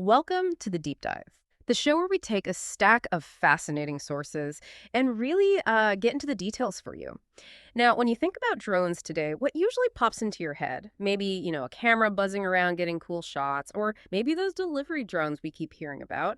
Welcome to the Deep Dive, the show where we take a stack of fascinating sources and really get into the details for you. Now, when you think about drones today, what usually pops into your head? Maybe, a camera buzzing around getting cool shots, or maybe those delivery drones we keep hearing about.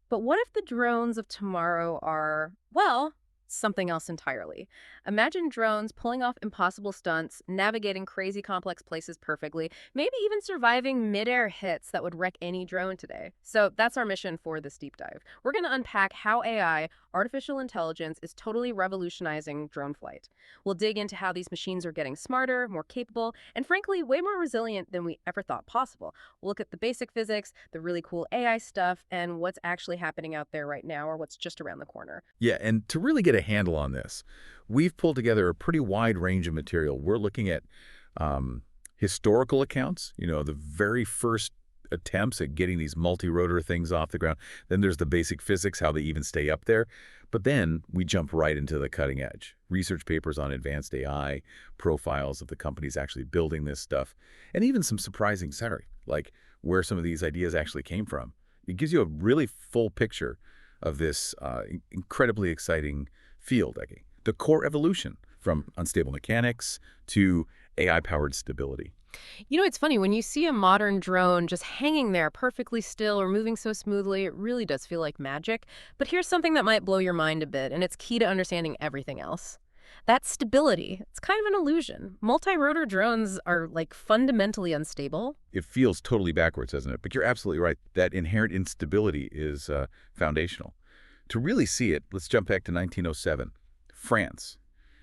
But what if the drones of tomorrow are, well, something else entirely? Imagine drones pulling off impossible stunts, navigating crazy complex places perfectly, maybe even surviving mid-air hits that would wreck any drone today. So that's our mission for this deep dive. We're going to unpack how AI, artificial intelligence, is totally revolutionizing drone flight. We'll dig into how these machines are getting smarter, more capable, and frankly, way more resilient than we ever thought possible. We'll look at the basic physics, the really cool AI stuff, and what's actually happening out there right now or what's just around the corner. Yeah, and to really get a handle on this, we've pulled together a pretty wide range of material. We're looking at historical accounts, the very first attempts at getting these multi-rotor things off the ground. Then there's the basic physics, how they even stay up there. But then we jump right into the cutting edge. Research papers on advanced AI, profiles of the companies actually building this stuff, and even some surprising scenery, like where some of these ideas actually came from. It gives you a really full picture of this incredibly exciting field. The core evolution from unstable mechanics to AI-powered stability. It's funny, when you see a modern drone just hanging there perfectly still or moving so smoothly, it really does feel like magic. But here's something that might blow your mind a bit, and it's key to understanding everything else. That stability, it's kind of an illusion. Multi-rotor drones are, fundamentally unstable. It feels totally backwards, doesn't it? But you're absolutely right. That inherent instability is foundational. To really see it, let's jump back to 1907. France.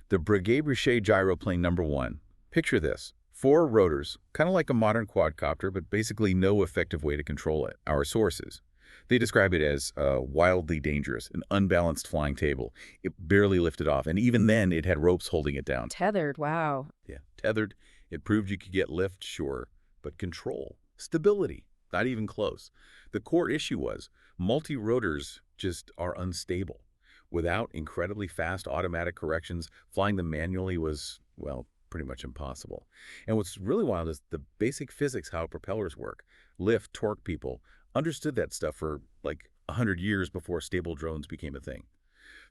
The Breguet Brichet gyroplane #1. Picture this. 4 rotors, kind of like a modern quadcopter, but basically no effective way to control it. Our sources. They describe it as wildly dangerous, an unbalanced flying table. It barely lifted off, and even then it had ropes holding it down. Tethered, wow. Yeah, tethered. It proved you could get lift, sure, but control, stability, not even close. The core issue was multi-rotors just are unstable. Without incredibly fast automatic corrections, flying them manually was, well, pretty much impossible. And what's really wild is the basic physics, how propellers work. Lift, torque people understood that stuff for like 100 years before stable drones became a thing.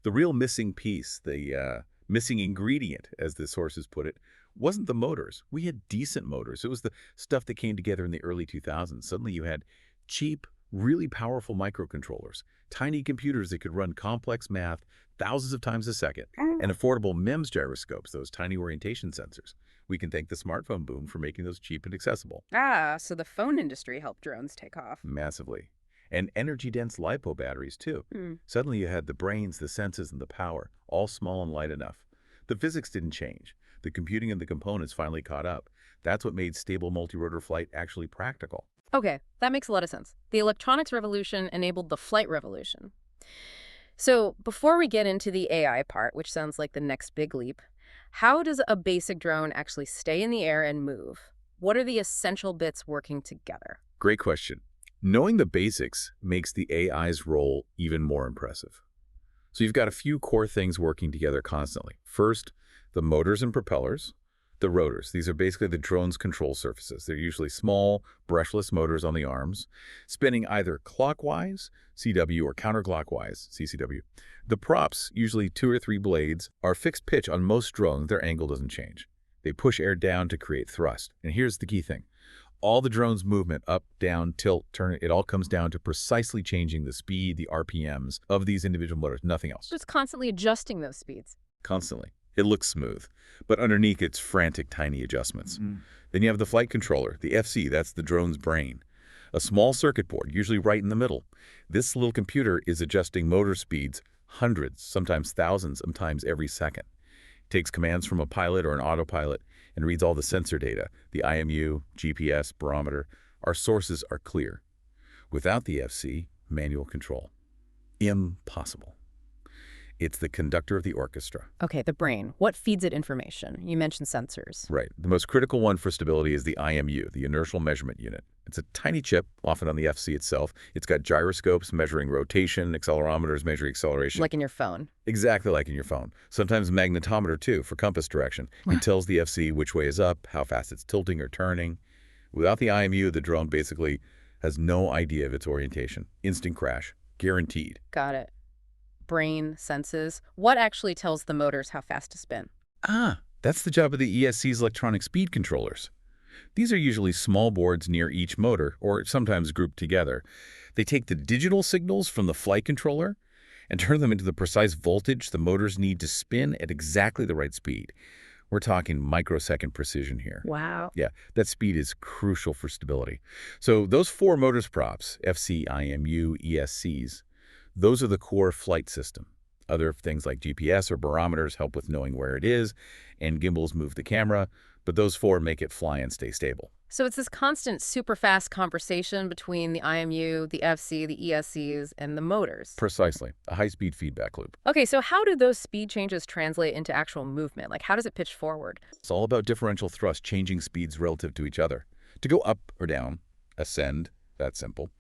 The real missing piece, the missing ingredient, as the sources put it, wasn't the motors. We had decent motors. It was the stuff that came together in the early 2000s. Suddenly you had cheap, really powerful microcontrollers, tiny computers that could run complex math thousands of times a second, and affordable MEMS gyroscopes, those tiny orientation sensors. We can thank the smartphone boom for making those cheap and accessible. Ah, so the phone industry helped drones take off. Massively. And energy-dense LiPo batteries, too. Hmm. Suddenly you had the brains, the senses, and the power, all small and light enough. The physics didn't change. The computing and the components finally caught up. That's what made stable multi-rotor flight actually practical. Okay, that makes a lot of sense. The electronics revolution enabled the flight revolution. So before we get into the AI part, which sounds like the next big leap, how does a basic drone actually stay in the air and move? What are the essential bits working together? Great question. Knowing the basics makes the AI's role even more impressive. So you've got a few core things working together constantly. First, the motors and propellers. The rotors. These are basically the drone's control surfaces. They're usually small, brushless motors on the arms, spinning either clockwise, CW, or counterclockwise, CCW. The props, usually 2 or 3 blades, are fixed pitch on most drones. Their angle doesn't change. They push air down to create thrust. And here's the key thing. All the drone's movement, up, down, tilt, turn, it all comes down to precisely changing the speed, the RPMs of these individual motors, nothing else. Just constantly adjusting those speeds. Constantly. It looks smooth, but underneath it's frantic, tiny adjustments. Then you have the flight controller, the FC, that's the drone's brain. A small circuit board, usually right in the middle. This little computer is adjusting motor speeds hundreds, sometimes thousands of times every second. It takes commands from a pilot or an autopilot and reads all the sensor data, the IMU, GPS, barometer. Our sources are clear. Without the FC, manual control. Impossible. It's the conductor of the orchestra. Okay, the brain. What feeds it information? You mentioned sensors. Right. The most critical one for stability is the IMU, the inertial measurement unit. It's a tiny chip, often on the FC itself. It's got gyroscopes measuring rotation, accelerometers measuring acceleration. Like in your phone. Exactly like in your phone. Sometimes a magnetometer, too, for compass direction. It tells the FC which way is up, how fast it's tilting or turning. Without the IMU, the drone basically has no idea of its orientation. Instant crash. Guaranteed. Got it. Brain senses. What actually tells the motors how fast to spin? That's the job of the ESC's electronic speed controllers. These are usually small boards near each motor, or sometimes grouped together. They take the digital signals from the flight controller and turn them into the precise voltage the motors need to spin at exactly the right speed. We're talking microsecond precision here. Wow. Yeah, that speed is crucial for stability. So those four motors props, FC, IMU, ESCs, those are the core flight system. Other things like GPS or barometers help with knowing where it is, and gimbals move the camera, but those four make it fly and stay stable. So it's this constant super fast conversation between the IMU, the FC, the ESCs, and the motors. Precisely, a high-speed feedback loop. Okay, so how do those speed changes translate into actual movement? Like, how does it pitch forward? It's all about differential thrust changing speeds relative to each other. To go up or down, ascend, that's simple.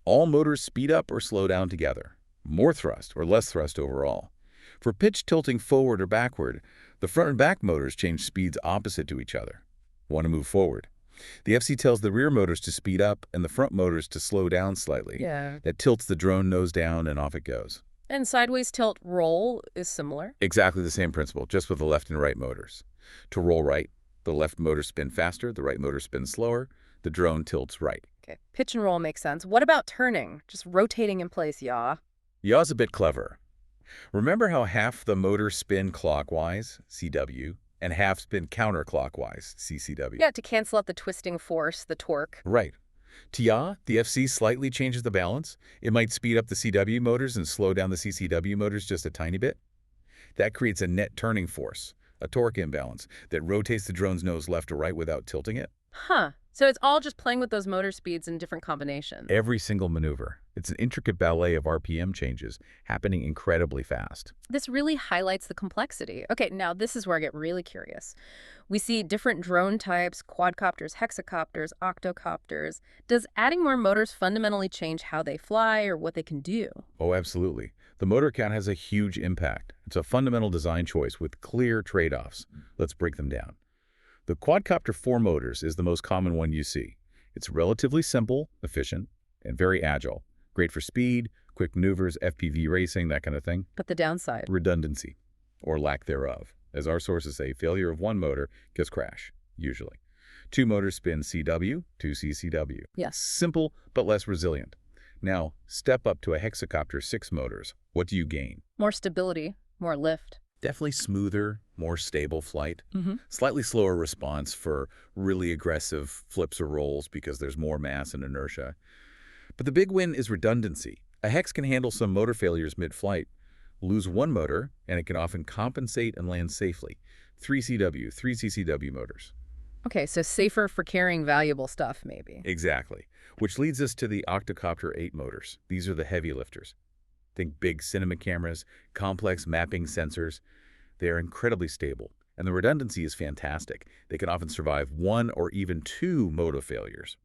All motors speed up or slow down together. More thrust or less thrust overall. For pitch tilting forward or backward, the front and back motors change speeds opposite to each other. Want to move forward. The FC tells the rear motors to speed up and the front motors to slow down slightly. Yeah. That tilts the drone nose down and off it goes. And sideways tilt roll is similar. Exactly the same principle, just with the left and right motors. To roll right, the left motor spins faster, the right motor spins slower, the drone tilts right. Okay, pitch and roll makes sense. What about turning? Just rotating in place, yaw. Yaw's a bit clever. Remember how half the motors spin clockwise, CW, and half spin counterclockwise, CCW? Yeah, to cancel out the twisting force, the torque. Right. To yaw, the FC slightly changes the balance. It might speed up the CW motors and slow down the CCW motors just a tiny bit. That creates a net turning force, a torque imbalance, that rotates the drone's nose left or right without tilting it. Huh. So it's all just playing with those motor speeds in different combinations. Every single maneuver. It's an intricate ballet of RPM changes happening incredibly fast. This really highlights the complexity. Okay, now this is where I get really curious. We see different drone types, quadcopters, hexacopters, octocopters. Does adding more motors fundamentally change how they fly or what they can do? Oh, absolutely. The motor count has a huge impact. It's a fundamental design choice with clear trade-offs. Let's break them down. The quadcopter 4 motors is the most common one you see. It's relatively simple, efficient, and very agile. Great for speed, quick maneuvers, FPV racing, that kind of thing. But the downside? Redundancy, or lack thereof. As our sources say, failure of one motor gives crash, usually. 2 motors spin CW, 2 CCW. Yes. Simple, but less resilient. Now, step up to a hexacopter 6 motors. What do you gain? More stability, more lift. Definitely smoother, more stable flight. Mm-hmm. Slightly slower response for really aggressive flips or rolls because there's more mass and inertia. But the big win is redundancy. A Hex can handle some motor failures mid-flight. Lose one motor, and it can often compensate and land safely. 3 CW, 3 CCW motors. Okay, so safer for carrying valuable stuff, maybe. Exactly. Which leads us to the octocopter 8 motors. These are the heavy lifters. Think big cinema cameras, complex mapping sensors. They are incredibly stable, and the redundancy is fantastic. They can often survive 1 or even 2 motor failures.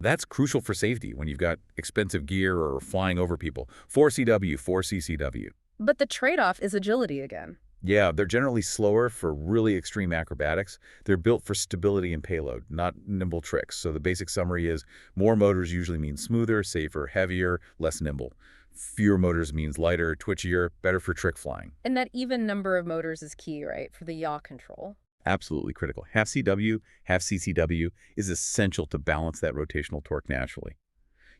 That's crucial for safety when you've got expensive gear or flying over people. 4 CW, 4 CCW. But the trade-off is agility again. Yeah, they're generally slower for really extreme acrobatics. They're built for stability and payload, not nimble tricks. So the basic summary is more motors usually mean smoother, safer, heavier, less nimble. Fewer motors means lighter, twitchier, better for trick flying. And that even number of motors is key, right, for the yaw control? Absolutely critical. Half CW, half CCW is essential to balance that rotational torque naturally.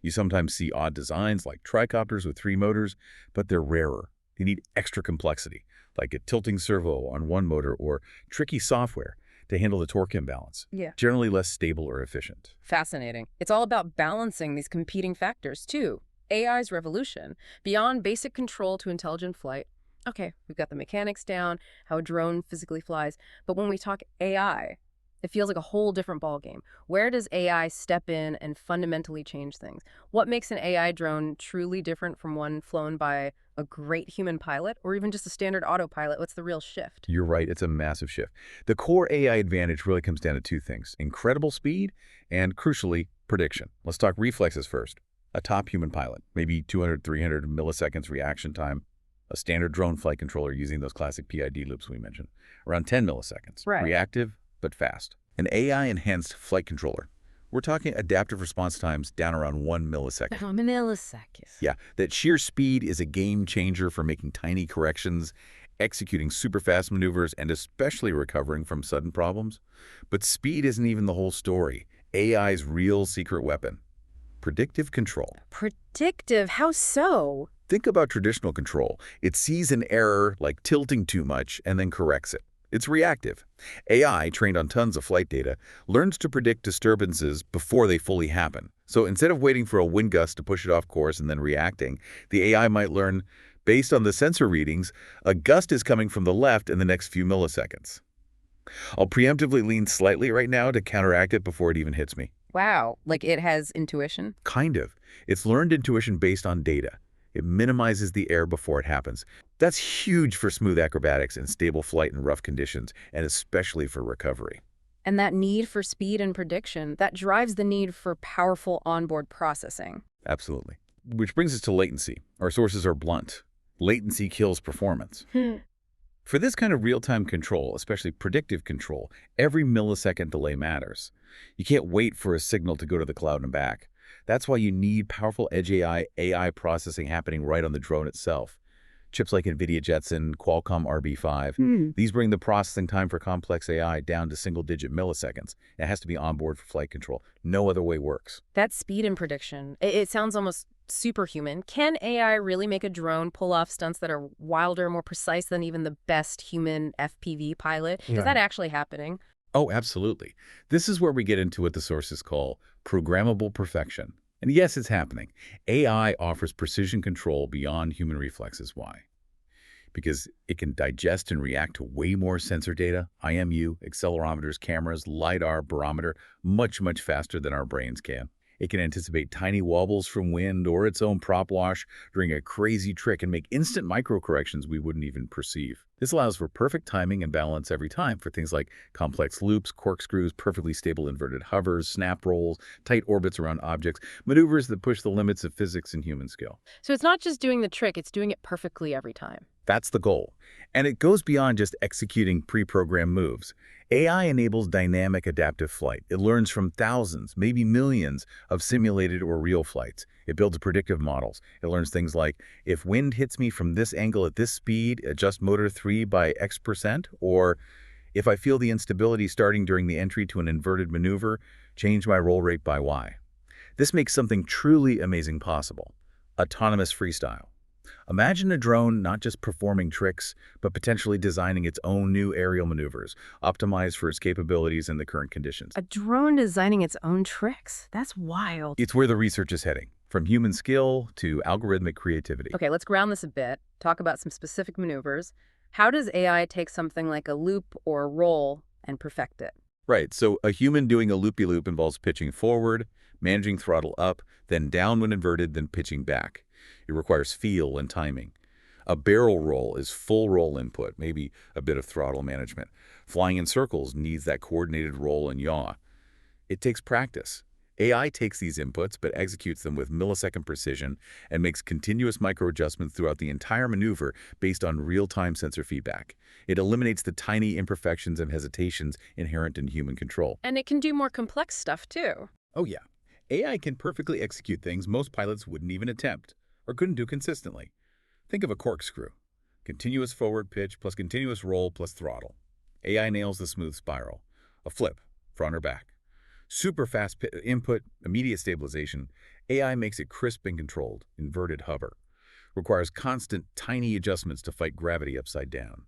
You sometimes see odd designs like tricopters with 3 motors, but they're rarer. They need extra complexity, like a tilting servo on one motor or tricky software to handle the torque imbalance. Yeah. Generally less stable or efficient. Fascinating. It's all about balancing these competing factors, too. AI's revolution, beyond basic control to intelligent flight. Okay, we've got the mechanics down, how a drone physically flies, but when we talk AI, it feels like a whole different ballgame. Where does AI step in and fundamentally change things? What makes an AI drone truly different from one flown by a great human pilot or even just a standard autopilot? What's the real shift? You're right, it's a massive shift. The core AI advantage really comes down to 2 things: incredible speed and, crucially, prediction. Let's talk reflexes first. A top human pilot, maybe 200, 300 milliseconds reaction time. A standard drone flight controller using those classic PID loops we mentioned, around 10 milliseconds. Right. Reactive, but fast. An AI-enhanced flight controller, We're talking adaptive response times down around 1 millisecond. A millisecond. Yeah, that sheer speed is a game changer for making tiny corrections, executing super fast maneuvers, and especially recovering from sudden problems. But speed isn't even the whole story. AI's real secret weapon: predictive control. Predictive? How so? Think about traditional control. It sees an error, like tilting too much, and then corrects it. It's reactive. AI, trained on tons of flight data, learns to predict disturbances before they fully happen. So instead of waiting for a wind gust to push it off course and then reacting, the AI might learn, based on the sensor readings, a gust is coming from the left in the next few milliseconds. I'll preemptively lean slightly right now to counteract it before it even hits me. Wow, like it has intuition? Kind of. It's learned intuition based on data. It minimizes the error before it happens. That's huge for smooth acrobatics and stable flight in rough conditions, and especially for recovery. And that need for speed and prediction, that drives the need for powerful onboard processing. Absolutely. Which brings us to latency. Our sources are blunt. Latency kills performance. For this kind of real-time control, especially predictive control, every millisecond delay matters. You can't wait for a signal to go to the cloud and back. That's why you need powerful edge AI processing happening right on the drone itself. Chips like NVIDIA Jetson, Qualcomm RB5, these bring the processing time for complex AI down to single-digit milliseconds. It has to be on board for flight control. No other way works. That speed and prediction, it sounds almost superhuman. Can AI really make a drone pull off stunts that are wilder, more precise than even the best human FPV pilot? Is that actually happening? Oh, absolutely. This is where we get into what the sources call programmable perfection. And yes, it's happening. AI offers precision control beyond human reflexes. Why? Because it can digest and react to way more sensor data, IMU, accelerometers, cameras, LiDAR, barometer, much faster than our brains can. It can anticipate tiny wobbles from wind or its own prop wash during a crazy trick and make instant micro-corrections we wouldn't even perceive. This allows for perfect timing and balance every time for things like complex loops, corkscrews, perfectly stable inverted hovers, snap rolls, tight orbits around objects, maneuvers that push the limits of physics and human skill. So it's not just doing the trick, it's doing it perfectly every time. That's the goal. And it goes beyond just executing pre-programmed moves. AI enables dynamic adaptive flight. It learns from thousands, maybe millions, of simulated or real flights. It builds predictive models. It learns things like, if wind hits me from this angle at this speed, adjust motor 3 by X%, or if I feel the instability starting during the entry to an inverted maneuver, change my roll rate by Y. This makes something truly amazing possible: autonomous freestyle. Imagine a drone not just performing tricks, but potentially designing its own new aerial maneuvers, optimized for its capabilities in the current conditions. A drone designing its own tricks? That's wild. It's where the research is heading, from human skill to algorithmic creativity. Okay, let's ground this a bit, talk about some specific maneuvers. How does AI take something like a loop or a roll and perfect it? Right, so a human doing a loopy-loop involves pitching forward, managing throttle up, then down when inverted, then pitching back. It requires feel and timing. A barrel roll is full roll input, maybe a bit of throttle management. Flying in circles needs that coordinated roll and yaw. It takes practice. AI takes these inputs but executes them with millisecond precision and makes continuous micro-adjustments throughout the entire maneuver based on real-time sensor feedback. It eliminates the tiny imperfections and hesitations inherent in human control. And it can do more complex stuff, too. Oh yeah, AI can perfectly execute things most pilots wouldn't even attempt or couldn't do consistently. Think of a corkscrew. Continuous forward pitch plus continuous roll plus throttle. AI nails the smooth spiral. A flip, front or back. Super fast input, immediate stabilization. AI makes it crisp and controlled. Inverted hover. Requires constant, tiny adjustments to fight gravity upside down.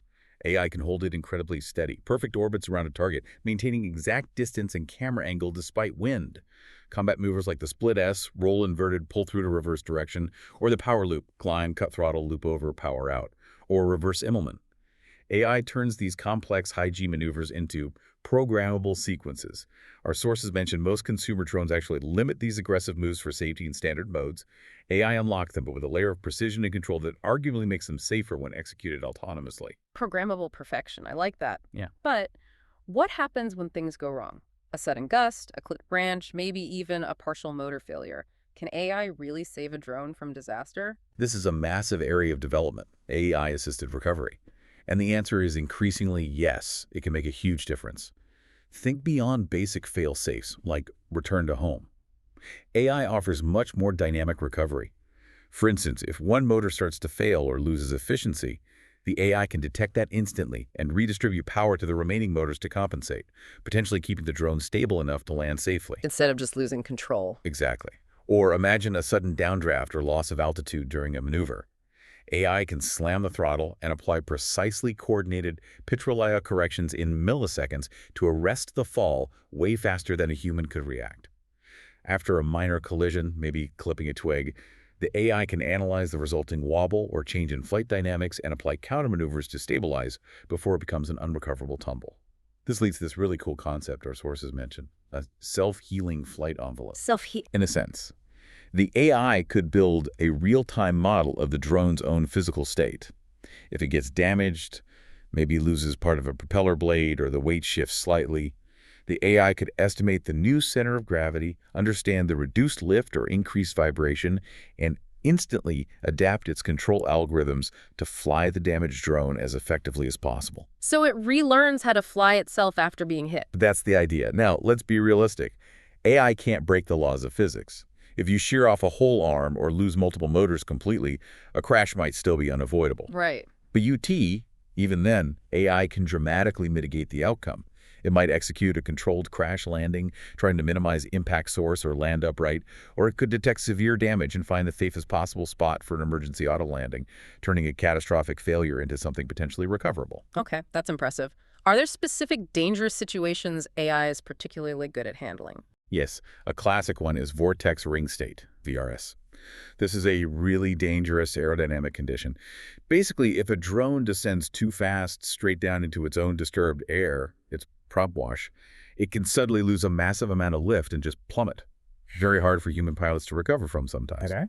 AI can hold it incredibly steady. Perfect orbits around a target, maintaining exact distance and camera angle despite wind. Combat maneuvers like the split S, roll inverted, pull through to reverse direction, or the power loop, climb, cut throttle, loop over, power out, or reverse Immelman. AI turns these complex high-G maneuvers into programmable sequences. Our sources mention most consumer drones actually limit these aggressive moves for safety in standard modes. AI unlocks them, but with a layer of precision and control that arguably makes them safer when executed autonomously. Programmable perfection. I like that. Yeah. But what happens when things go wrong? A sudden gust, a clipped branch, maybe even a partial motor failure. Can AI really save a drone from disaster? This is a massive area of development, AI-assisted recovery. And the answer is increasingly yes, it can make a huge difference. Think beyond basic fail-safes, like return to home. AI offers much more dynamic recovery. For instance, if one motor starts to fail or loses efficiency, the AI can detect that instantly and redistribute power to the remaining motors to compensate, potentially keeping the drone stable enough to land safely. Instead of just losing control. Exactly. Or imagine a sudden downdraft or loss of altitude during a maneuver. AI can slam the throttle and apply precisely coordinated Petrolaya corrections in milliseconds to arrest the fall way faster than a human could react. After a minor collision, maybe clipping a twig, the AI can analyze the resulting wobble or change in flight dynamics and apply countermaneuvers to stabilize before it becomes an unrecoverable tumble. This leads to this really cool concept our sources mentioned, a self-healing flight envelope. Self-heat. In a sense, the AI could build a real-time model of the drone's own physical state. If it gets damaged, maybe loses part of a propeller blade or the weight shifts slightly, the AI could estimate the new center of gravity, understand the reduced lift or increased vibration, and instantly adapt its control algorithms to fly the damaged drone as effectively as possible. So it relearns how to fly itself after being hit. That's the idea. Now, let's be realistic. AI can't break the laws of physics. If you shear off a whole arm or lose multiple motors completely, a crash might still be unavoidable. Right. But even then, AI can dramatically mitigate the outcome. It might execute a controlled crash landing, trying to minimize impact source or land upright, or it could detect severe damage and find the safest possible spot for an emergency auto landing, turning a catastrophic failure into something potentially recoverable. Okay, that's impressive. Are there specific dangerous situations AI is particularly good at handling? Yes, a classic one is vortex ring state, VRS. This is a really dangerous aerodynamic condition. Basically, if a drone descends too fast straight down into its own disturbed air, its prop wash, it can suddenly lose a massive amount of lift and just plummet. Very hard for human pilots to recover from sometimes. Okay.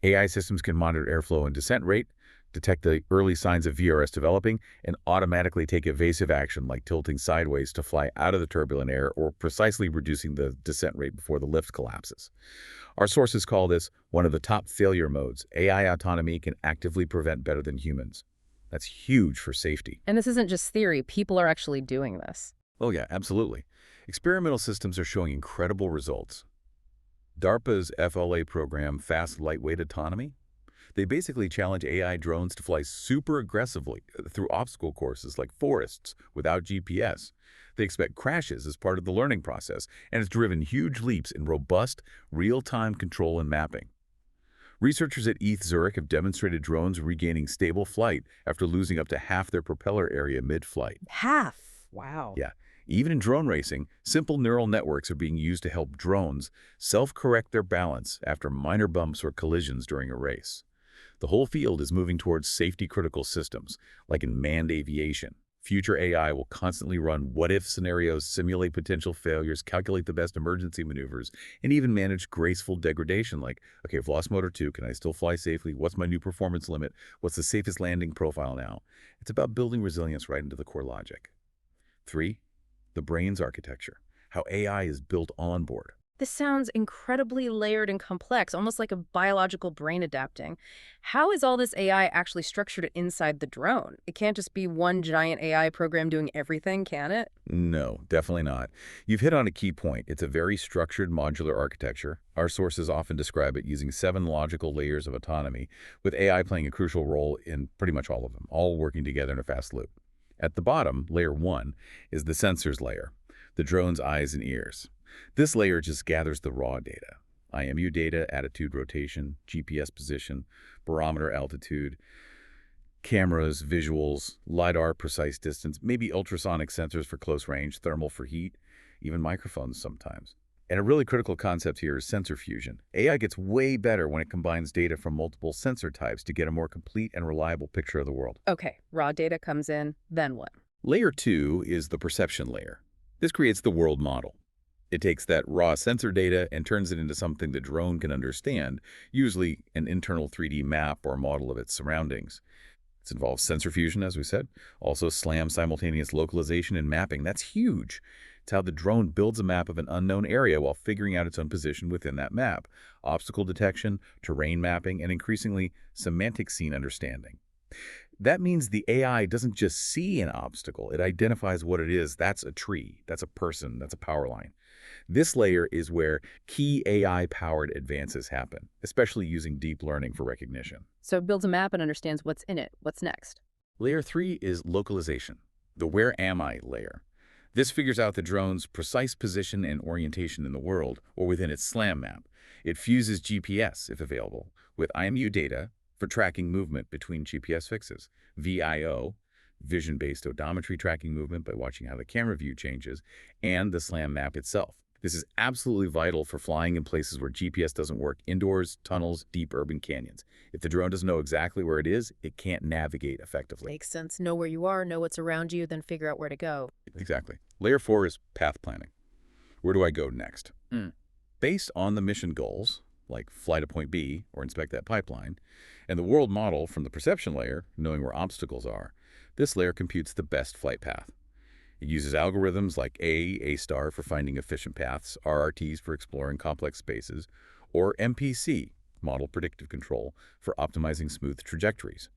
AI systems can monitor airflow and descent rate, detect the early signs of VRS developing, and automatically take evasive action like tilting sideways to fly out of the turbulent air or precisely reducing the descent rate before the lift collapses. Our sources call this one of the top failure modes. AI autonomy can actively prevent better than humans. That's huge for safety. And this isn't just theory. People are actually doing this. Oh yeah, absolutely. Experimental systems are showing incredible results. DARPA's FLA program, Fast Lightweight Autonomy, they basically challenge AI drones to fly super aggressively through obstacle courses like forests without GPS. They expect crashes as part of the learning process, and it's driven huge leaps in robust, real-time control and mapping. Researchers at ETH Zurich have demonstrated drones regaining stable flight after losing up to half their propeller area mid-flight. Half. Wow. Yeah. Even in drone racing, simple neural networks are being used to help drones self-correct their balance after minor bumps or collisions during a race. The whole field is moving towards safety-critical systems, like in manned aviation. Future AI will constantly run what-if scenarios, simulate potential failures, calculate the best emergency maneuvers, and even manage graceful degradation like, okay, I've lost motor 2, can I still fly safely? What's my new performance limit? What's the safest landing profile now? It's about building resilience right into the core logic. 3. The brain's architecture, how AI is built on board. This sounds incredibly layered and complex, almost like a biological brain adapting. How is all this AI actually structured inside the drone? It can't just be one giant AI program doing everything, can it? No, definitely not. You've hit on a key point. It's a very structured modular architecture. Our sources often describe it using 7 logical layers of autonomy, with AI playing a crucial role in pretty much all of them, all working together in a fast loop. At the bottom, layer 1, is the sensors layer, the drone's eyes and ears. This layer just gathers the raw data. IMU data, attitude, rotation, GPS position, barometer, altitude, cameras, visuals, LiDAR, precise distance, maybe ultrasonic sensors for close range, thermal for heat, even microphones sometimes. And a really critical concept here is sensor fusion. AI gets way better when it combines data from multiple sensor types to get a more complete and reliable picture of the world. Okay, raw data comes in, then what? Layer 2 is the perception layer. This creates the world model. It takes that raw sensor data and turns it into something the drone can understand, usually an internal 3D map or model of its surroundings. This involves sensor fusion, as we said, also SLAM simultaneous localization and mapping. That's huge. It's how the drone builds a map of an unknown area while figuring out its own position within that map. Obstacle detection, terrain mapping, and increasingly semantic scene understanding. That means the AI doesn't just see an obstacle, it identifies what it is. That's a tree, that's a person, that's a power line. This layer is where key AI-powered advances happen, especially using deep learning for recognition. So it builds a map and understands what's in it. What's next? Layer 3 is localization, the where am I layer. This figures out the drone's precise position and orientation in the world or within its SLAM map. It fuses GPS, if available, with IMU data for tracking movement between GPS fixes, VIO, vision-based odometry tracking movement by watching how the camera view changes, and the SLAM map itself. This is absolutely vital for flying in places where GPS doesn't work, indoors, tunnels, deep urban canyons. If the drone doesn't know exactly where it is, it can't navigate effectively. Makes sense. Know where you are, know what's around you, then figure out where to go. Exactly. Layer 4 is path planning. Where do I go next? Based on the mission goals, like fly to point B or inspect that pipeline, and the world model from the perception layer, knowing where obstacles are, this layer computes the best flight path. It uses algorithms like A-star for finding efficient paths, RRTs for exploring complex spaces, or MPC, model predictive control, for optimizing smooth trajectories.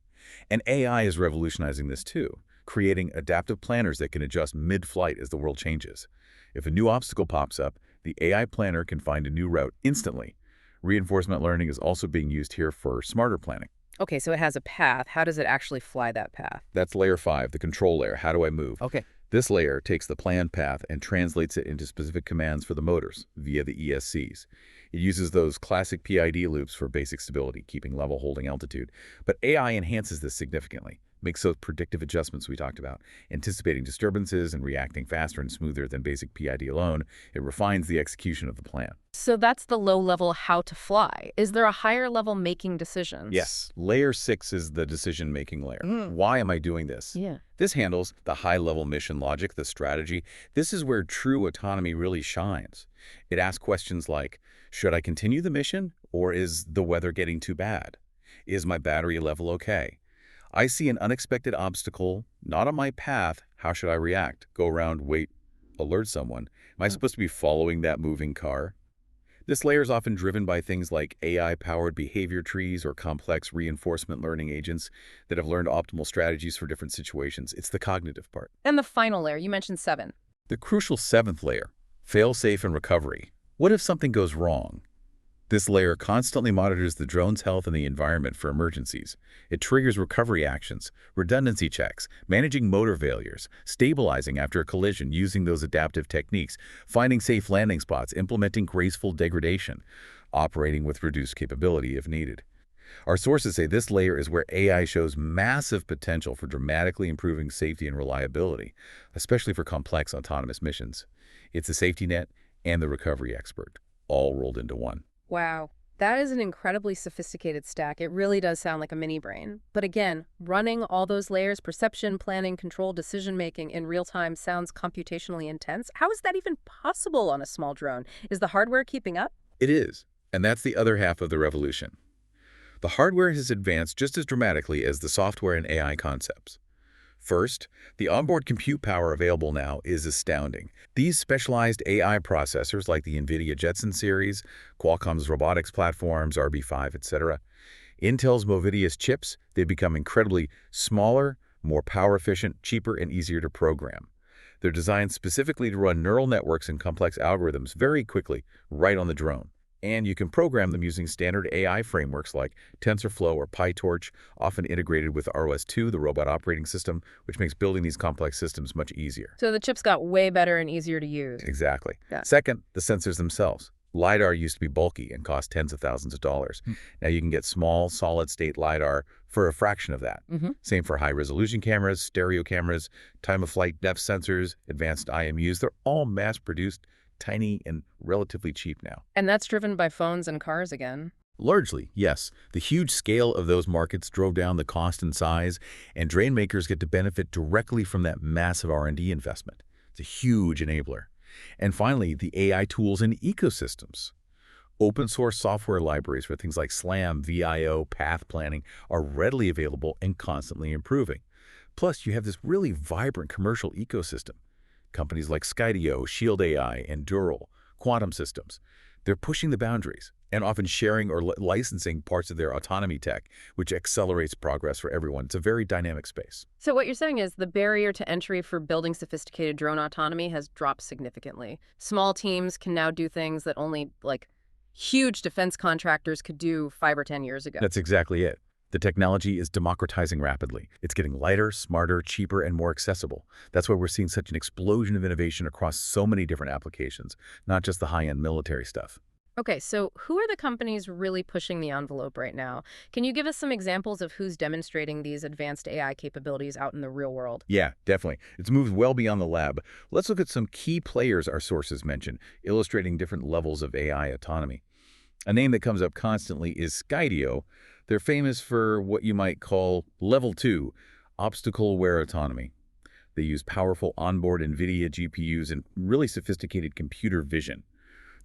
And AI is revolutionizing this too, creating adaptive planners that can adjust mid-flight as the world changes. If a new obstacle pops up, the AI planner can find a new route instantly. Reinforcement learning is also being used here for smarter planning. Okay, so it has a path. How does it actually fly that path? That's layer 5, the control layer. How do I move? Okay. This layer takes the planned path and translates it into specific commands for the motors via the ESCs. It uses those classic PID loops for basic stability, keeping level, holding altitude. But AI enhances this significantly, makes those predictive adjustments we talked about, anticipating disturbances and reacting faster and smoother than basic PID alone. It refines the execution of the plan. So that's the low-level how to fly. Is there a higher level making decisions? Yes, layer 6 is the decision-making layer. Why am I doing this? Yeah. This handles the high-level mission logic, the strategy. This is where true autonomy really shines. It asks questions like, should I continue the mission, or is the weather getting too bad? Is my battery level okay? I see an unexpected obstacle, not on my path. How should I react? Go around, wait, alert someone. Am I supposed to be following that moving car? This layer is often driven by things like AI-powered behavior trees or complex reinforcement learning agents that have learned optimal strategies for different situations. It's the cognitive part. And the final layer, you mentioned 7. The crucial 7th layer, fail-safe and recovery. What if something goes wrong? This layer constantly monitors the drone's health and the environment for emergencies. It triggers recovery actions, redundancy checks, managing motor failures, stabilizing after a collision using those adaptive techniques, finding safe landing spots, implementing graceful degradation, operating with reduced capability if needed. Our sources say this layer is where AI shows massive potential for dramatically improving safety and reliability, especially for complex autonomous missions. It's a safety net and the recovery expert, all rolled into one. Wow. That is an incredibly sophisticated stack. It really does sound like a mini brain. But again, running all those layers, perception, planning, control, decision-making in real time sounds computationally intense. How is that even possible on a small drone? Is the hardware keeping up? It is, and that's the other half of the revolution. The hardware has advanced just as dramatically as the software and AI concepts. First, the onboard compute power available now is astounding. These specialized AI processors like the NVIDIA Jetson series, Qualcomm's robotics platforms, RB5, etc., Intel's Movidius chips, they've become incredibly smaller, more power efficient, cheaper, and easier to program. They're designed specifically to run neural networks and complex algorithms very quickly, right on the drone. And you can program them using standard AI frameworks like TensorFlow or PyTorch, often integrated with ROS2, the robot operating system, which makes building these complex systems much easier. So the chips got way better and easier to use. Exactly. Yeah. Second, the sensors themselves. LiDAR used to be bulky and cost tens of thousands of dollars. Now you can get small, solid-state LiDAR for a fraction of that. Same for high-resolution cameras, stereo cameras, time-of-flight depth sensors, advanced IMUs. They're all mass-produced, tiny, and relatively cheap now. And that's driven by phones and cars again. Largely, yes. The huge scale of those markets drove down the cost and size, and drone makers get to benefit directly from that massive R&D investment. It's a huge enabler. And finally, the AI tools and ecosystems. Open-source software libraries for things like SLAM, VIO, path planning are readily available and constantly improving. Plus, you have this really vibrant commercial ecosystem. Companies like Skydio, Shield AI, Endural, Quantum Systems. They're pushing the boundaries and often sharing or licensing parts of their autonomy tech, which accelerates progress for everyone. It's a very dynamic space. So what you're saying is the barrier to entry for building sophisticated drone autonomy has dropped significantly. Small teams can now do things that only, huge defense contractors could do 5 or 10 years ago. That's exactly it. The technology is democratizing rapidly. It's getting lighter, smarter, cheaper, and more accessible. That's why we're seeing such an explosion of innovation across so many different applications, not just the high-end military stuff. Okay, so who are the companies really pushing the envelope right now? Can you give us some examples of who's demonstrating these advanced AI capabilities out in the real world? Yeah, definitely. It's moved well beyond the lab. Let's look at some key players our sources mention, illustrating different levels of AI autonomy. A name that comes up constantly is Skydio. They're famous for what you might call Level 2, obstacle-aware autonomy. They use powerful onboard NVIDIA GPUs and really sophisticated computer vision.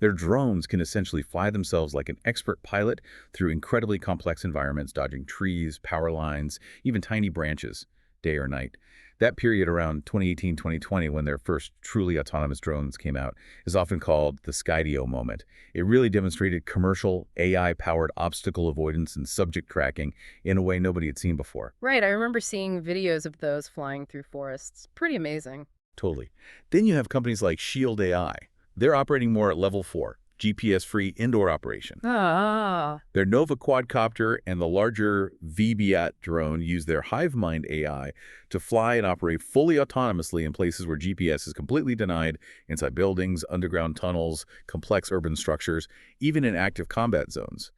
Their drones can essentially fly themselves like an expert pilot through incredibly complex environments, dodging trees, power lines, even tiny branches, day or night. That period around 2018-2020, when their first truly autonomous drones came out, is often called the Skydio moment. It really demonstrated commercial, AI-powered obstacle avoidance and subject tracking in a way nobody had seen before. Right, I remember seeing videos of those flying through forests. Pretty amazing. Totally. Then you have companies like Shield AI. They're operating more at level 4, GPS-free indoor operation. Ah, Their Nova quadcopter and the larger VBAT drone use their HiveMind AI to fly and operate fully autonomously in places where GPS is completely denied, inside buildings, underground tunnels, complex urban structures, even in active combat zones.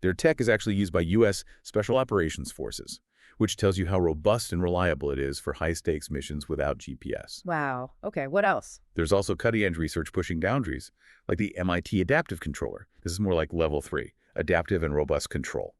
Their tech is actually used by U.S. Special Operations Forces, which tells you how robust and reliable it is for high-stakes missions without GPS. wow. Okay, what else? There's also cutting-edge research pushing boundaries, like the MIT Adaptive Controller. This is more like Level 3, Adaptive and Robust Control.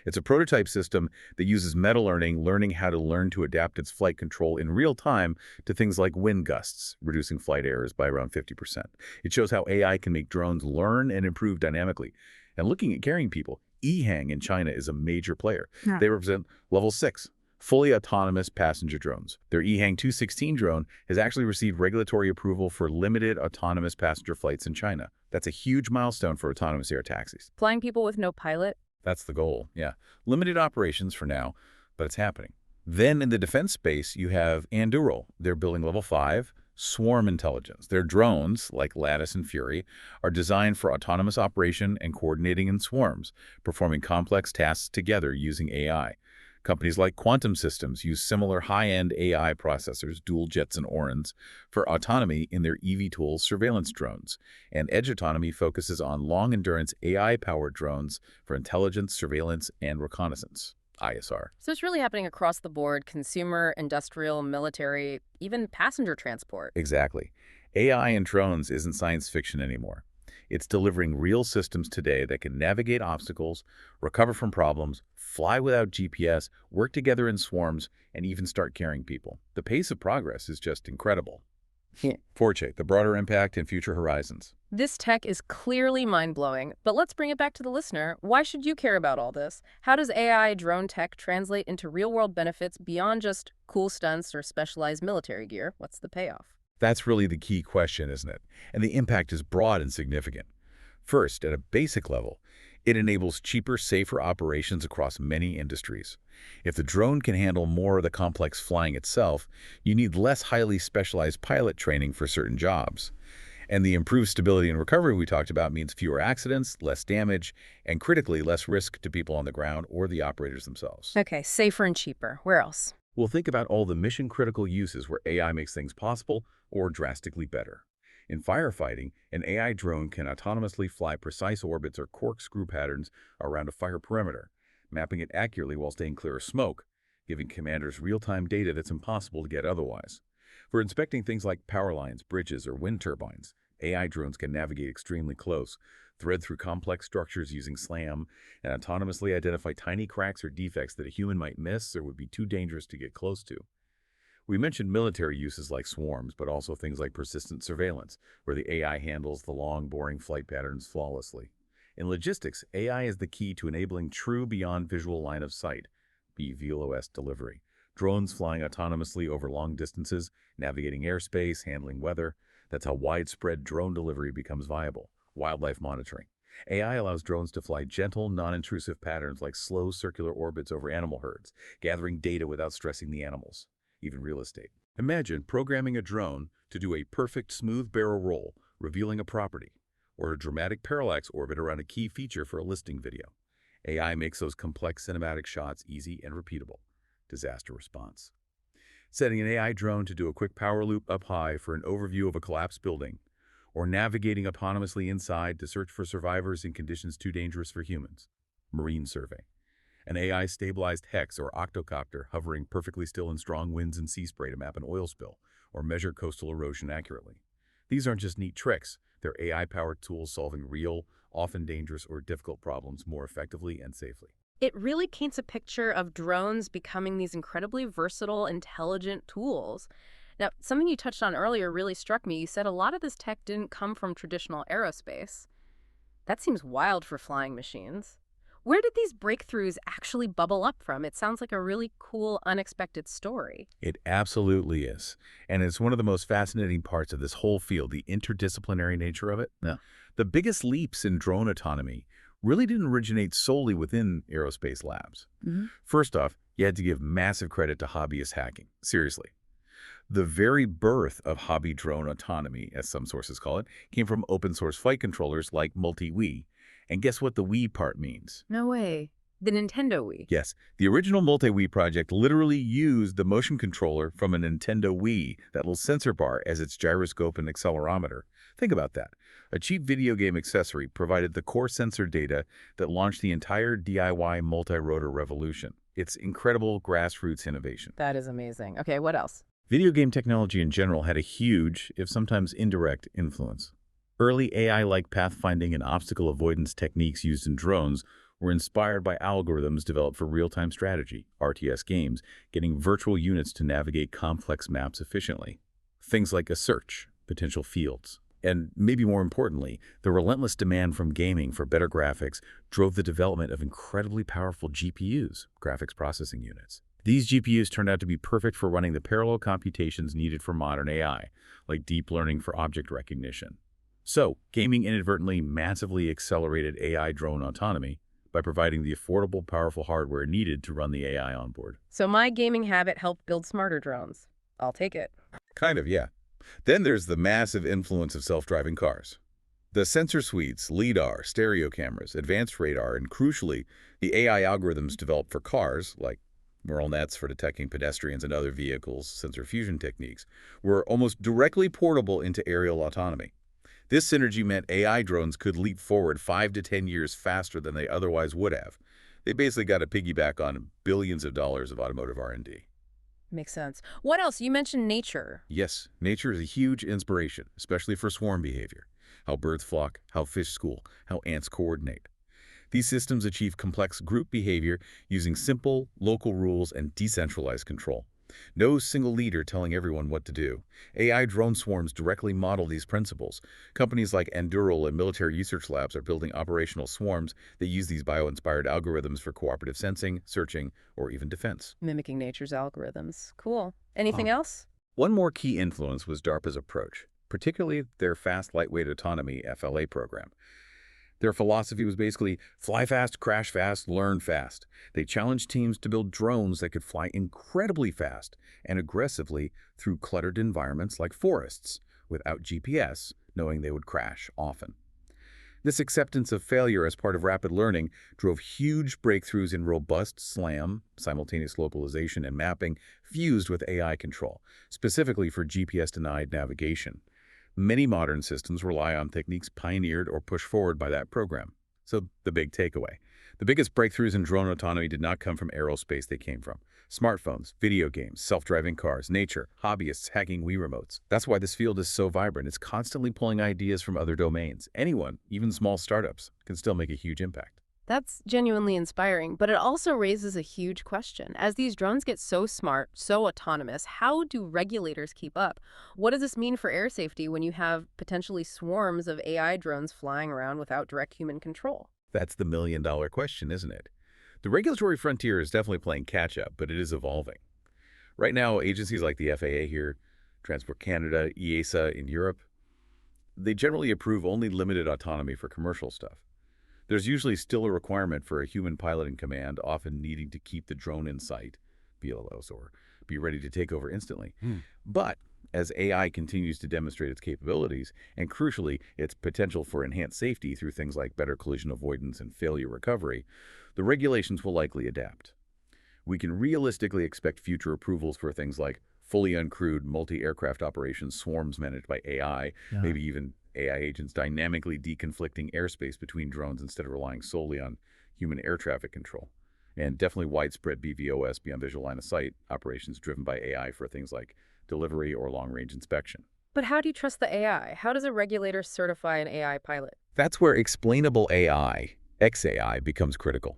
It's a prototype system that uses meta-learning, learning how to learn to adapt its flight control in real time to things like wind gusts, reducing flight errors by around 50%. It shows how AI can make drones learn and improve dynamically. And looking at carrying people, EHang in China is a major player. Yeah. They represent Level 6, fully autonomous passenger drones. Their EHang 216 drone has actually received regulatory approval for limited autonomous passenger flights in China. That's a huge milestone for autonomous air taxis. Flying people with no pilot? That's the goal, yeah. Limited operations for now, but it's happening. Then in the defense space, you have Anduril. They're building Level 5, swarm intelligence. Their drones, like Lattice and Fury, are designed for autonomous operation and coordinating in swarms, performing complex tasks together using AI. Companies like Quantum Systems use similar high-end AI processors, dual jets and Orans, for autonomy in their eVTOL surveillance drones. And Edge Autonomy focuses on long-endurance AI-powered drones for intelligence, surveillance, and reconnaissance, ISR. So it's really happening across the board: consumer, industrial, military, even passenger transport. Exactly. AI in drones isn't science fiction anymore. It's delivering real systems today that can navigate obstacles, recover from problems, fly without GPS, work together in swarms, and even start carrying people. The pace of progress is just incredible. Yeah. Forche, the broader impact and future horizons. This tech is clearly mind-blowing, but let's bring it back to the listener. Why should you care about all this? How does AI drone tech translate into real-world benefits beyond just cool stunts or specialized military gear? What's the payoff? That's really the key question, isn't it? And the impact is broad and significant. First, at a basic level, it enables cheaper, safer operations across many industries. If the drone can handle more of the complex flying itself, you need less highly specialized pilot training for certain jobs. And the improved stability and recovery we talked about means fewer accidents, less damage, and critically, less risk to people on the ground or the operators themselves. Okay, safer and cheaper. Where else? We'll think about all the mission-critical uses where AI makes things possible or drastically better. In firefighting, an AI drone can autonomously fly precise orbits or corkscrew patterns around a fire perimeter, mapping it accurately while staying clear of smoke, giving commanders real-time data that's impossible to get otherwise. For inspecting things like power lines, bridges, or wind turbines, AI drones can navigate extremely close, thread through complex structures using SLAM, and autonomously identify tiny cracks or defects that a human might miss or would be too dangerous to get close to. We mentioned military uses like swarms, but also things like persistent surveillance, where the AI handles the long, boring flight patterns flawlessly. In logistics, AI is the key to enabling true beyond visual line of sight, BVLOS delivery. Drones flying autonomously over long distances, navigating airspace, handling weather. That's how widespread drone delivery becomes viable. Wildlife monitoring. AI allows drones to fly gentle, non-intrusive patterns like slow circular orbits over animal herds, gathering data without stressing the animals, even real estate. Imagine programming a drone to do a perfect smooth barrel roll, revealing a property, or a dramatic parallax orbit around a key feature for a listing video. AI makes those complex cinematic shots easy and repeatable. Disaster response. Setting an AI drone to do a quick power loop up high for an overview of a collapsed building, or navigating autonomously inside to search for survivors in conditions too dangerous for humans. Marine survey. An AI-stabilized Hex or octocopter hovering perfectly still in strong winds and sea spray to map an oil spill or measure coastal erosion accurately. These aren't just neat tricks. They're AI-powered tools solving real, often dangerous or difficult problems more effectively and safely. It really paints a picture of drones becoming these incredibly versatile, intelligent tools. Now, something you touched on earlier really struck me. You said a lot of this tech didn't come from traditional aerospace. That seems wild for flying machines. Where did these breakthroughs actually bubble up from? It sounds like a really cool, unexpected story. It absolutely is. And it's one of the most fascinating parts of this whole field, the interdisciplinary nature of it. Yeah. The biggest leaps in drone autonomy really didn't originate solely within aerospace labs. First off, you had to give massive credit to hobbyist hacking. Seriously. The very birth of hobby drone autonomy, as some sources call it, came from open source flight controllers like Multi-Wii. And guess what the Wii part means? No way. The Nintendo Wii. Yes, the original Multi-Wii project literally used the motion controller from a Nintendo Wii, that little sensor bar, as its gyroscope and accelerometer. Think about that. A cheap video game accessory provided the core sensor data that launched the entire DIY multi-rotor revolution. It's incredible grassroots innovation. That is amazing. Okay, what else? Video game technology in general had a huge, if sometimes indirect, influence. Early AI-like pathfinding and obstacle avoidance techniques used in drones were inspired by algorithms developed for real-time strategy, RTS games, getting virtual units to navigate complex maps efficiently. Things like a search, potential fields, and maybe more importantly, the relentless demand from gaming for better graphics drove the development of incredibly powerful GPUs, graphics processing units. These GPUs turned out to be perfect for running the parallel computations needed for modern AI, like deep learning for object recognition. So, gaming inadvertently massively accelerated AI drone autonomy by providing the affordable, powerful hardware needed to run the AI on board. So my gaming habit helped build smarter drones. I'll take it. Kind of, yeah. Then there's the massive influence of self-driving cars. The sensor suites, LiDAR, stereo cameras, advanced radar, and crucially, the AI algorithms developed for cars, like neural nets for detecting pedestrians and other vehicles, sensor fusion techniques, were almost directly portable into aerial autonomy. This synergy meant AI drones could leap forward 5 to 10 years faster than they otherwise would have. They basically got a piggyback on billions of dollars of automotive R&D. Makes sense. What else? You mentioned nature. Yes, nature is a huge inspiration, especially for swarm behavior. How birds flock, how fish school, how ants coordinate. These systems achieve complex group behavior using simple, local rules and decentralized control. No single leader telling everyone what to do. AI drone swarms directly model these principles. Companies like Anduril and military research labs are building operational swarms that use these bio-inspired algorithms for cooperative sensing, searching, or even defense. Mimicking nature's algorithms. Cool. Anything else? One more key influence was DARPA's approach, particularly their Fast Lightweight Autonomy FLA program. Their philosophy was basically fly fast, crash fast, learn fast. They challenged teams to build drones that could fly incredibly fast and aggressively through cluttered environments like forests, without GPS, knowing they would crash often. This acceptance of failure as part of rapid learning drove huge breakthroughs in robust SLAM, simultaneous localization and mapping, fused with AI control, specifically for GPS-denied navigation. Many modern systems rely on techniques pioneered or pushed forward by that program. So the big takeaway. The biggest breakthroughs in drone autonomy did not come from aerospace, they came from smartphones, video games, self-driving cars, nature, hobbyists hacking Wii remotes. That's why this field is so vibrant. It's constantly pulling ideas from other domains. Anyone, even small startups, can still make a huge impact. That's genuinely inspiring, but it also raises a huge question. As these drones get so smart, so autonomous, how do regulators keep up? What does this mean for air safety when you have potentially swarms of AI drones flying around without direct human control? That's the million-dollar question, isn't it? The regulatory frontier is definitely playing catch-up, but it is evolving. Right now, agencies like the FAA here, Transport Canada, EASA in Europe, they generally approve only limited autonomy for commercial stuff. There's usually still a requirement for a human pilot in command, often needing to keep the drone in sight, PLOs, or be ready to take over instantly. But as AI continues to demonstrate its capabilities, and crucially, its potential for enhanced safety through things like better collision avoidance and failure recovery, the regulations will likely adapt. We can realistically expect future approvals for things like fully uncrewed multi-aircraft operations, swarms managed by AI, Yeah. maybe even AI agents dynamically deconflicting airspace between drones instead of relying solely on human air traffic control. And definitely widespread BVOS, beyond visual line of sight, operations driven by AI for things like delivery or long-range inspection. But how do you trust the AI? How does a regulator certify an AI pilot? That's where explainable AI, XAI, becomes critical.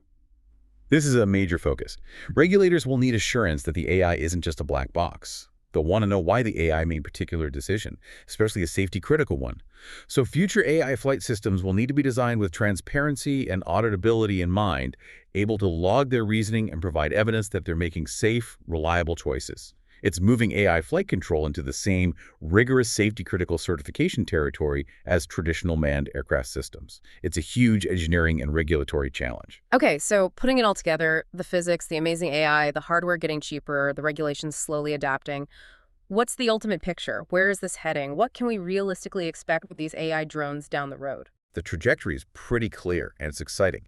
This is a major focus. Regulators will need assurance that the AI isn't just a black box. They'll want to know why the AI made a particular decision, especially a safety-critical one. So future AI flight systems will need to be designed with transparency and auditability in mind, able to log their reasoning and provide evidence that they're making safe, reliable choices. It's moving AI flight control into the same rigorous safety-critical certification territory as traditional manned aircraft systems. It's a huge engineering and regulatory challenge. Okay, so putting it all together, the physics, the amazing AI, the hardware getting cheaper, the regulations slowly adapting. What's the ultimate picture? Where is this heading? What can we realistically expect with these AI drones down the road? The trajectory is pretty clear, and it's exciting.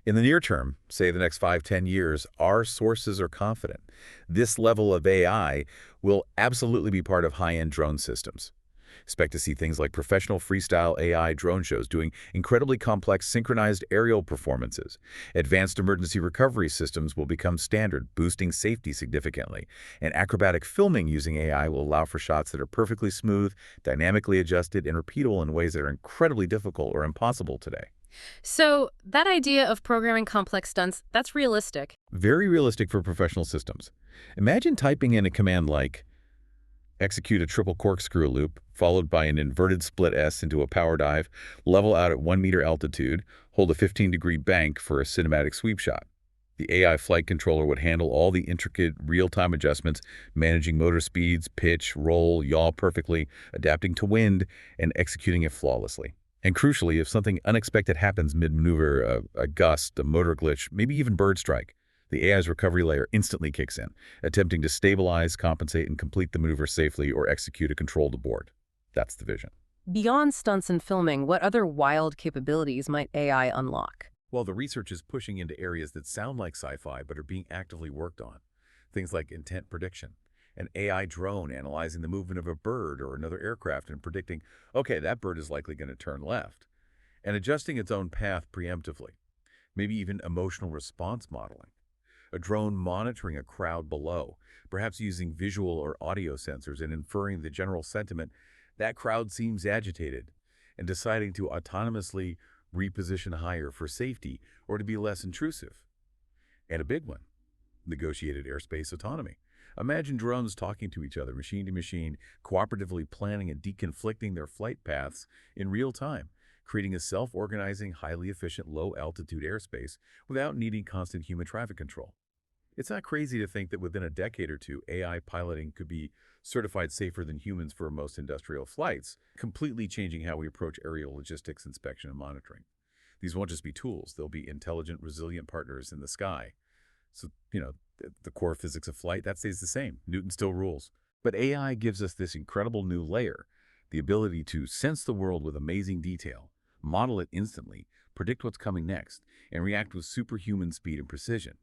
In the near term, say the next 5–10 years, our sources are confident. This level of AI will absolutely be part of high-end drone systems. Expect to see things like professional freestyle AI drone shows doing incredibly complex synchronized aerial performances. Advanced emergency recovery systems will become standard, boosting safety significantly. And acrobatic filming using AI will allow for shots that are perfectly smooth, dynamically adjusted, and repeatable in ways that are incredibly difficult or impossible today. So that idea of programming complex stunts, that's realistic. Very realistic for professional systems. Imagine typing in a command like execute a triple corkscrew loop, followed by an inverted split S into a power dive, level out at 1 meter altitude, hold a 15-degree bank for a cinematic sweep shot. The AI flight controller would handle all the intricate real-time adjustments, managing motor speeds, pitch, roll, yaw perfectly, adapting to wind, and executing it flawlessly. And crucially, if something unexpected happens mid-maneuver, a gust, a motor glitch, maybe even bird strike, the AI's recovery layer instantly kicks in, attempting to stabilize, compensate, and complete the maneuver safely or execute a controlled abort. That's the vision. Beyond stunts and filming, what other wild capabilities might AI unlock? Well, the research is pushing into areas that sound like sci-fi but are being actively worked on. Things like intent prediction, an AI drone analyzing the movement of a bird or another aircraft and predicting, okay, that bird is likely going to turn left, and adjusting its own path preemptively. Maybe even emotional response modeling. A drone monitoring a crowd below, perhaps using visual or audio sensors and inferring the general sentiment, that crowd seems agitated, and deciding to autonomously reposition higher for safety or to be less intrusive. And a big one, negotiated airspace autonomy. Imagine drones talking to each other, machine to machine, cooperatively planning and deconflicting their flight paths in real time, creating a self-organizing, highly efficient, low-altitude airspace without needing constant human traffic control. It's not crazy to think that within a decade or two, AI piloting could be certified safer than humans for most industrial flights, completely changing how we approach aerial logistics, inspection, and monitoring. These won't just be tools. They'll be intelligent, resilient partners in the sky. So, the core physics of flight, that stays the same. Newton still rules. But AI gives us this incredible new layer, the ability to sense the world with amazing detail, model it instantly, predict what's coming next, and react with superhuman speed and precision.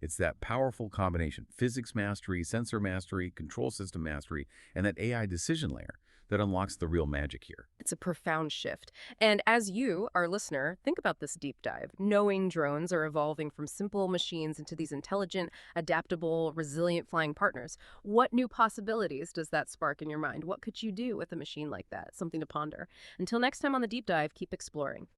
It's that powerful combination, physics mastery, sensor mastery, control system mastery, and that AI decision layer that unlocks the real magic here. It's a profound shift. And as you, our listener, think about this deep dive, knowing drones are evolving from simple machines into these intelligent, adaptable, resilient flying partners, what new possibilities does that spark in your mind? What could you do with a machine like that? Something to ponder. Until next time on the deep dive, keep exploring.